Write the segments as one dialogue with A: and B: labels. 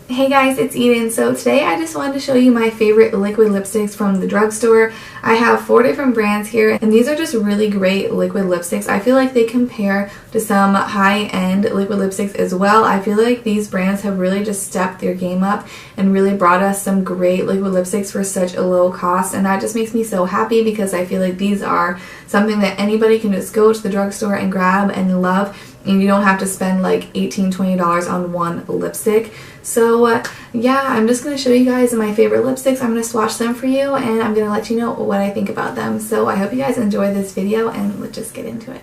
A: Hey guys, it's Eden. So today I just wanted to show you my favorite liquid lipsticks from the drugstore. I have 4 different brands here, and these are just really great liquid lipsticks. I feel like they compare to some high-end liquid lipsticks as well. I feel like these brands have really just stepped their game up and really brought us some great liquid lipsticks for such a low cost, and that just makes me so happy because I feel like these are something that anybody can just go to the drugstore and grab and love, and you don't have to spend like $18–20 on one lipstick. So yeah, I'm just going to show you guys my favorite lipsticks. I'm going to swatch them for you, and I'm going to let you know what I think about them. So I hope you guys enjoy this video, and let's just get into it.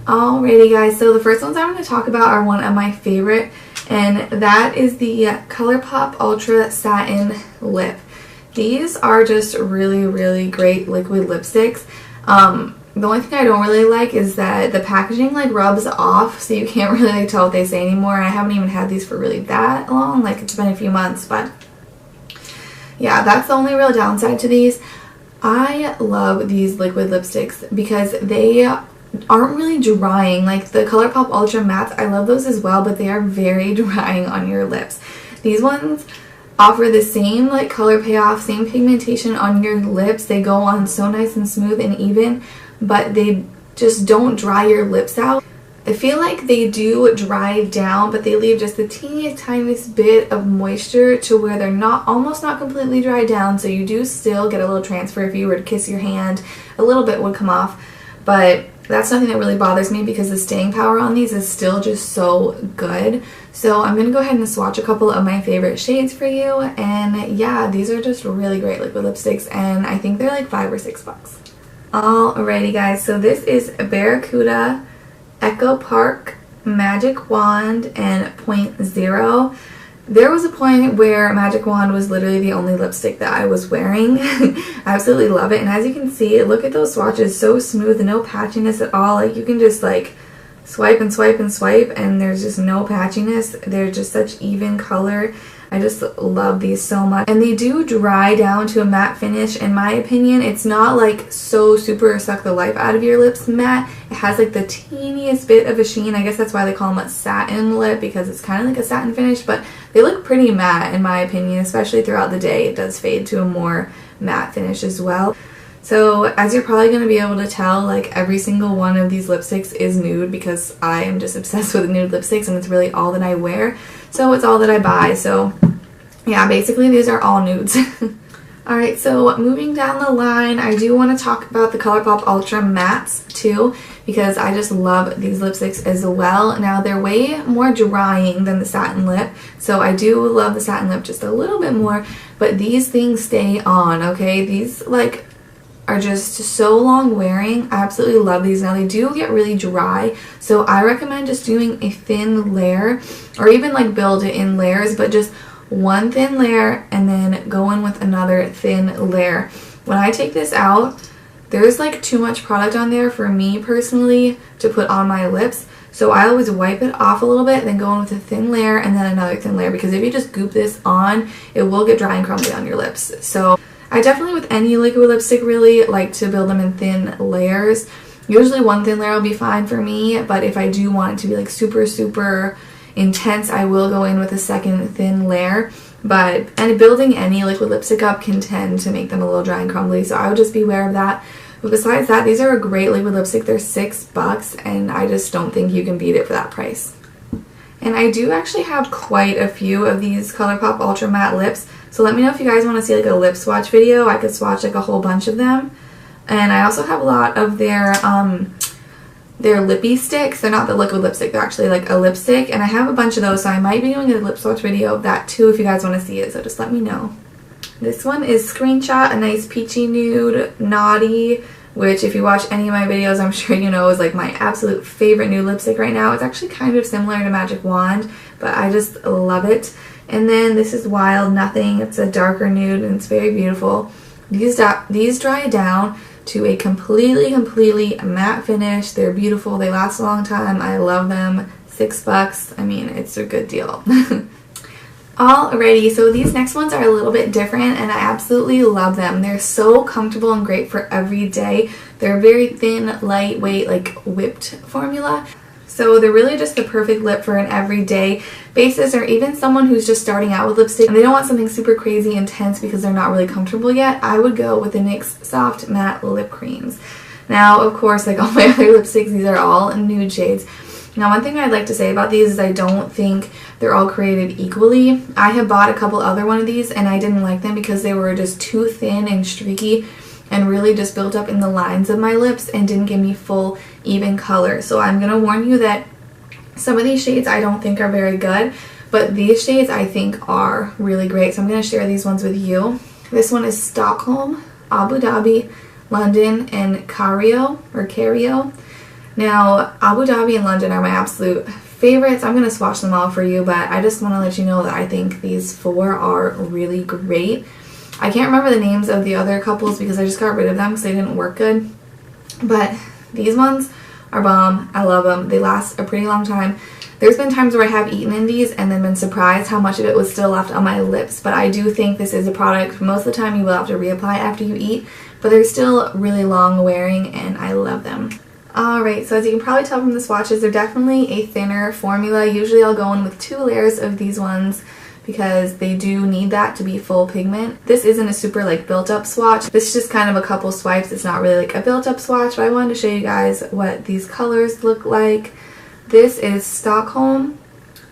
A: Alrighty guys, so the first ones I'm going to talk about are one of my favorite, and that is the ColourPop Ultra Satin Lip. These are just really great liquid lipsticks. The only thing I don't really like is that the packaging like rubs off, so you can't really tell what they say anymore. And I haven't even had these for really that long, like it's been a few months, but yeah, that's the only real downside to these. I love these liquid lipsticks because they aren't really drying. Like the ColourPop Ultra Mattes, I love those as well, but they are very drying on your lips. These ones offer the same like color payoff, same pigmentation on your lips. They go on so nice and smooth and even, but they just don't dry your lips out. I feel like they do dry down, but they leave just the teeniest tiniest bit of moisture to where they're almost not completely dried down, so you do still get a little transfer. If you were to kiss your hand, a little bit would come off, but that's nothing that really bothers me because the staying power on these is still just so good. So I'm going to go ahead and swatch a couple of my favorite shades for you. And yeah, these are just really great liquid lipsticks, and I think they're like $5 or $6. Alrighty guys, so this is Barracuda, Echo Park, Magic Wand, and Point Zero. There was a point where Magic Wand was literally the only lipstick that I was wearing. I absolutely love it, and as you can see, look at those swatches, so smooth, no patchiness at all. Like you can just like swipe and swipe and swipe, and there's just no patchiness. They're just such even color. I just love these so much, and they do dry down to a matte finish. In my opinion, it's not like so super suck the life out of your lips matte. It has like the teeniest bit of a sheen. I guess that's why they call them a satin lip, because it's kind of like a satin finish, but they look pretty matte in my opinion, especially throughout the day. It does fade to a more matte finish as well. So as you're probably going to be able to tell, like every single one of these lipsticks is nude because I am just obsessed with nude lipsticks, and it's really all that I wear. So it's all that I buy. So yeah, basically these are all nudes. Alright, so moving down the line, I do want to talk about the ColourPop Ultra Mattes too, because I just love these lipsticks as well. Now they're way more drying than the satin lip, so I do love the satin lip just a little bit more, but these things stay on, okay? These like are just so long wearing. I absolutely love these. Now they do get really dry, so I recommend just doing a thin layer, or even like build it in layers, but just one thin layer and then go in with another thin layer. When I take this out, there's like too much product on there for me personally to put on my lips, so I always wipe it off a little bit, then go in with a thin layer and then another thin layer, because if you just goop this on, it will get dry and crumbly on your lips. So I definitely, with any liquid lipstick, really like to build them in thin layers. Usually one thin layer will be fine for me, but if I do want it to be like super intense, I will go in with a second thin layer. And building any liquid lipstick up can tend to make them a little dry and crumbly, so I would just be aware of that. But besides that, these are a great liquid lipstick. They're $6, and I just don't think you can beat it for that price. And I do actually have quite a few of these ColourPop Ultra Matte lips, so let me know if you guys want to see like a lip swatch video. I could swatch like a whole bunch of them. And I also have a lot of their lippy sticks. They're not the liquid lipstick, they're actually like a lipstick, and I have a bunch of those, so I might be doing a lip swatch video of that too if you guys want to see it, so just let me know. This one is Screenshot, a nice peachy nude, Naughty, which if you watch any of my videos, I'm sure you know is like my absolute favorite nude lipstick right now. It's actually kind of similar to Magic Wand, but I just love it. And then this is Wild Nothing. It's a darker nude, and it's very beautiful. These dry down to a completely matte finish. They're beautiful. They last a long time. I love them. $6. I mean, it's a good deal. Alrighty, so these next ones are a little bit different and I absolutely love them. They're so comfortable and great for every day. They're very thin, lightweight, like whipped formula. So they're really just the perfect lip for an everyday basis, or even someone who's just starting out with lipstick and they don't want something super crazy intense because they're not really comfortable yet. I would go with the NYX Soft Matte Lip Creams. Now, of course, like all my other lipsticks, these are all nude shades. Now, one thing I'd like to say about these is I don't think they're all created equally. I have bought a couple other one of these and I didn't like them because they were just too thin and streaky and really just built up in the lines of my lips and didn't give me full even color. So I'm going to warn you that some of these shades I don't think are very good, but these shades I think are really great. So I'm going to share these ones with you. This one is Stockholm, Abu Dhabi, London, and Cario. Now, Abu Dhabi and London are my absolute favorites. I'm going to swatch them all for you, but I just want to let you know that I think these four are really great. I can't remember the names of the other couples because I just got rid of them because they didn't work good. But these ones are bomb. I love them. They last a pretty long time. There's been times where I have eaten in these and then been surprised how much of it was still left on my lips. But I do think this is a product, most of the time you will have to reapply after you eat. But they're still really long wearing and I love them. Alright, so as you can probably tell from the swatches, they're definitely a thinner formula. Usually I'll go in with 2 layers of these ones because they do need that to be full pigment. This isn't a super like built up swatch. This is just kind of a couple swipes. It's not really like a built up swatch, but I wanted to show you guys what these colors look like. This is Stockholm,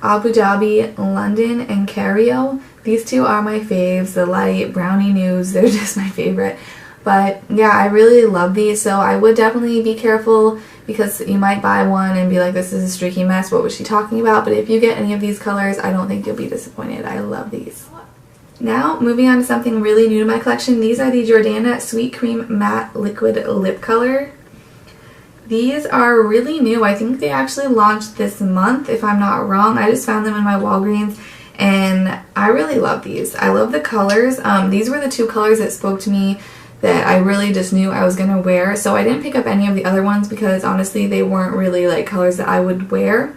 A: Abu Dhabi, London, and Cario. These two are my faves. The light brownie nudes, they're just my favorite. But yeah, I really love these, so I would definitely be careful because you might buy one and be like, this is a streaky mess, what was she talking about? But if you get any of these colors, I don't think you'll be disappointed. I love these. Now, moving on to something really new to my collection. These are the Jordana Sweet Cream Matte Liquid Lip Color. These are really new. I think they actually launched this month, if I'm not wrong. I just found them in my Walgreens. And I really love these. I love the colors. These were the 2 colors that spoke to me that I really just knew I was going to wear. So I didn't pick up any of the other ones because honestly they weren't really like colors that I would wear.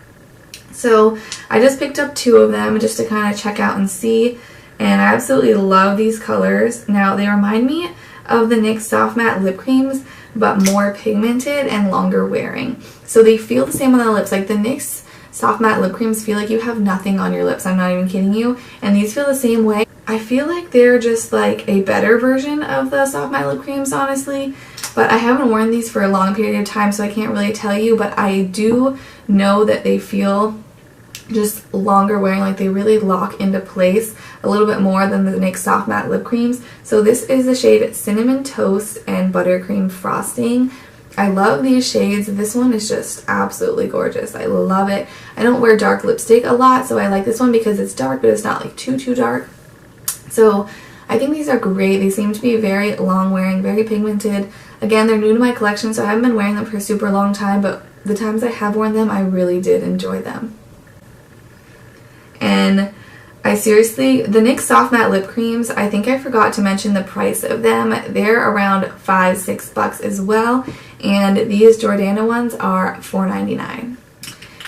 A: So I just picked up 2 of them just to kind of check out and see. And I absolutely love these colors. Now they remind me of the NYX Soft Matte Lip Creams, but more pigmented and longer wearing. So they feel the same on the lips. Like the NYX Soft Matte Lip Creams feel like you have nothing on your lips. I'm not even kidding you. And these feel the same way. I feel like they're just like a better version of the Soft Matte Lip Creams, honestly. But I haven't worn these for a long period of time, so I can't really tell you. But I do know that they feel just longer wearing, like they really lock into place a little bit more than the NYX Soft Matte Lip Creams. So this is the shade Cinnamon Toast and Buttercream Frosting. I love these shades. This one is just absolutely gorgeous. I love it. I don't wear dark lipstick a lot, so I like this one because it's dark, but it's not like too dark. So I think these are great. They seem to be very long wearing, very pigmented. Again, they're new to my collection, so I haven't been wearing them for a super long time, but the times I have worn them, I really did enjoy them. And I seriously, the NYX Soft Matte Lip Creams, I think I forgot to mention the price of them. They're around $5-6 as well. And these Jordana ones are $4.99.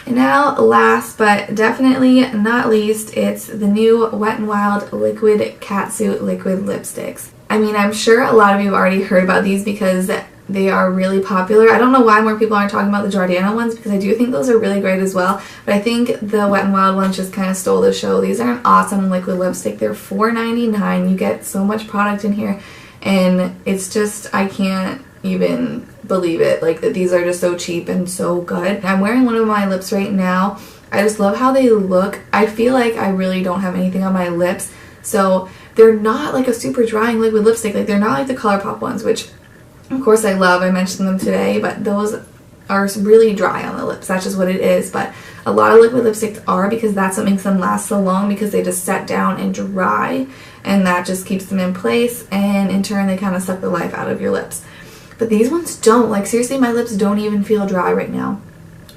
A: And now, last but definitely not least, it's the new Wet n Wild Liquid Catsuit Liquid Lipsticks. I mean, I'm sure a lot of you have already heard about these because they are really popular. I don't know why more people aren't talking about the Jordana ones because I do think those are really great as well. But I think the Wet n Wild ones just kind of stole the show. These are an awesome liquid lipstick. They're $4.99. You get so much product in here and it's just, I can't even believe it, like that these are just so cheap and so good. I'm wearing one of my lips right now. I just love how they look. I feel like I really don't have anything on my lips, so they're not like a super drying liquid lipstick. Like they're not like the ColourPop ones, which of course I love. I mentioned them today, but those are really dry on the lips. That's just what it is. But a lot of liquid lipsticks are, because that's what makes them last so long, because they just set down and dry, and that just keeps them in place, and in turn they kind of suck the life out of your lips. But these ones don't. Like seriously, my lips don't even feel dry right now.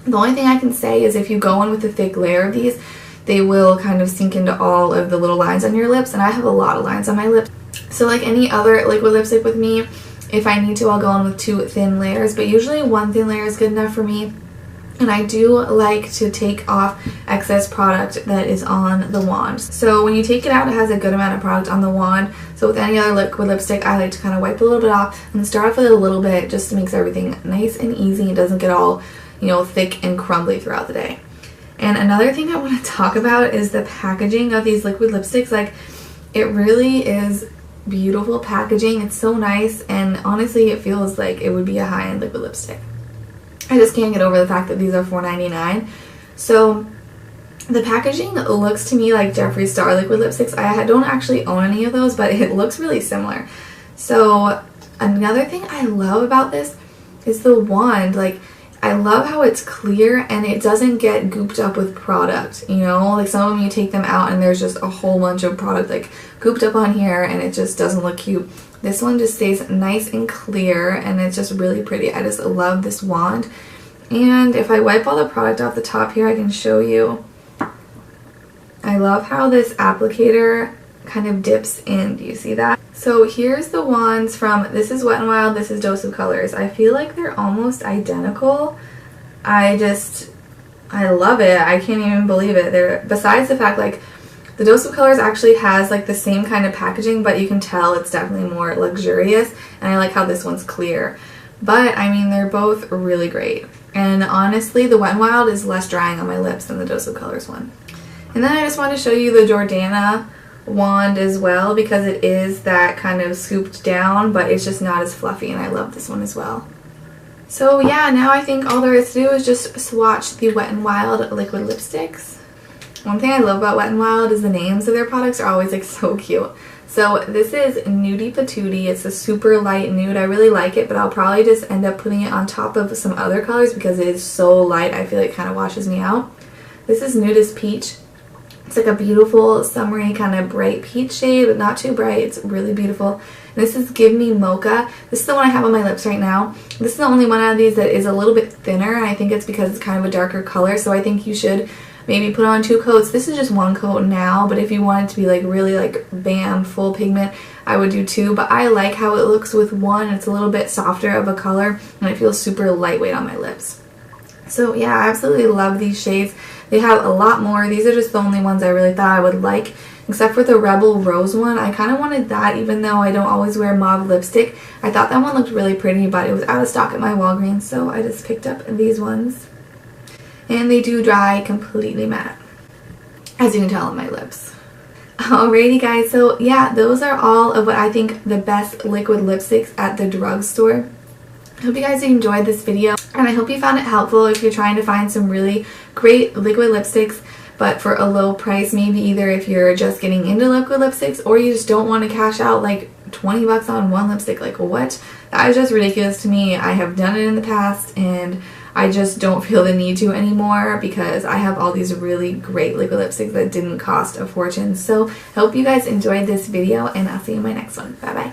A: The only thing I can say is if you go in with a thick layer of these, they will kind of sink into all of the little lines on your lips, and I have a lot of lines on my lips. So like any other liquid lipstick with me, if I need to, I'll go in with 2 thin layers, but usually 1 thin layer is good enough for me. And I do like to take off excess product that is on the wand. So when you take it out, it has a good amount of product on the wand. So with any other liquid lipstick, I like to kind of wipe a little bit off and start off with a little bit just to make everything nice and easy. It doesn't get all, you know, thick and crumbly throughout the day. And another thing I want to talk about is the packaging of these liquid lipsticks. Like, it really is beautiful packaging. It's so nice, and honestly, it feels like it would be a high-end liquid lipstick. I just can't get over the fact that these are $4.99. So the packaging looks to me like Jeffree Star liquid lipsticks. I don't actually own any of those, but it looks really similar. So another thing I love about this is the wand. Like, I love how it's clear and it doesn't get gooped up with product, you know? Like, some of them you take them out and there's just a whole bunch of product like gooped up on here and it just doesn't look cute. This one just stays nice and clear and it's just really pretty. I just love this wand. And if I wipe all the product off the top here, I can show you. I love how this applicator kind of dips in. Do you see that? So here's the wands from, this is Wet n Wild, this is Dose of Colors. I feel like they're almost identical. I love it. I can't even believe it. They're, besides the fact, like, the Dose of Colors actually has like the same kind of packaging, but you can tell it's definitely more luxurious, and I like how this one's clear. But I mean, they're both really great. And honestly, the Wet n Wild is less drying on my lips than the Dose of Colors one. And then I just want to show you the Jordana wand as well, because it is that kind of scooped down, but it's just not as fluffy, and I love this one as well. So yeah, now I think all there is to do is just swatch the Wet n Wild liquid lipsticks. One thing I love about Wet n Wild is the names of their products are always like so cute. So this is Nudie Patootie. It's a super light nude. I really like it, but I'll probably just end up putting it on top of some other colors because it is so light. I feel like it kind of washes me out. This is Nudist Peach. It's like a beautiful summery kind of bright peach shade, but not too bright. It's really beautiful. This is Give Me Mocha. This is the one I have on my lips right now. This is the only one out of these that is a little bit thinner, and I think it's because it's kind of a darker color, so I think you should maybe put on 2 coats. This is just 1 coat now, but if you want it to be like really like bam, full pigment, I would do 2. But I like how it looks with 1. It's a little bit softer of a color, and it feels super lightweight on my lips. So yeah, I absolutely love these shades. They have a lot more. These are just the only ones I really thought I would like, except for the Rebel Rose one. I kind of wanted that, even though I don't always wear mauve lipstick. I thought that one looked really pretty, but it was out of stock at my Walgreens, so I just picked up these ones. And they do dry completely matte, as you can tell on my lips. Alrighty guys, so yeah, those are all of what I think the best liquid lipsticks at the drugstore. I hope you guys enjoyed this video, and I hope you found it helpful if you're trying to find some really great liquid lipsticks, but for a low price. Maybe either if you're just getting into liquid lipsticks, or you just don't want to cash out like 20 bucks on one lipstick. Like, what? That is just ridiculous to me. I have done it in the past, and I just don't feel the need to anymore because I have all these really great liquid lipsticks that didn't cost a fortune. So I hope you guys enjoyed this video, and I'll see you in my next one. Bye bye.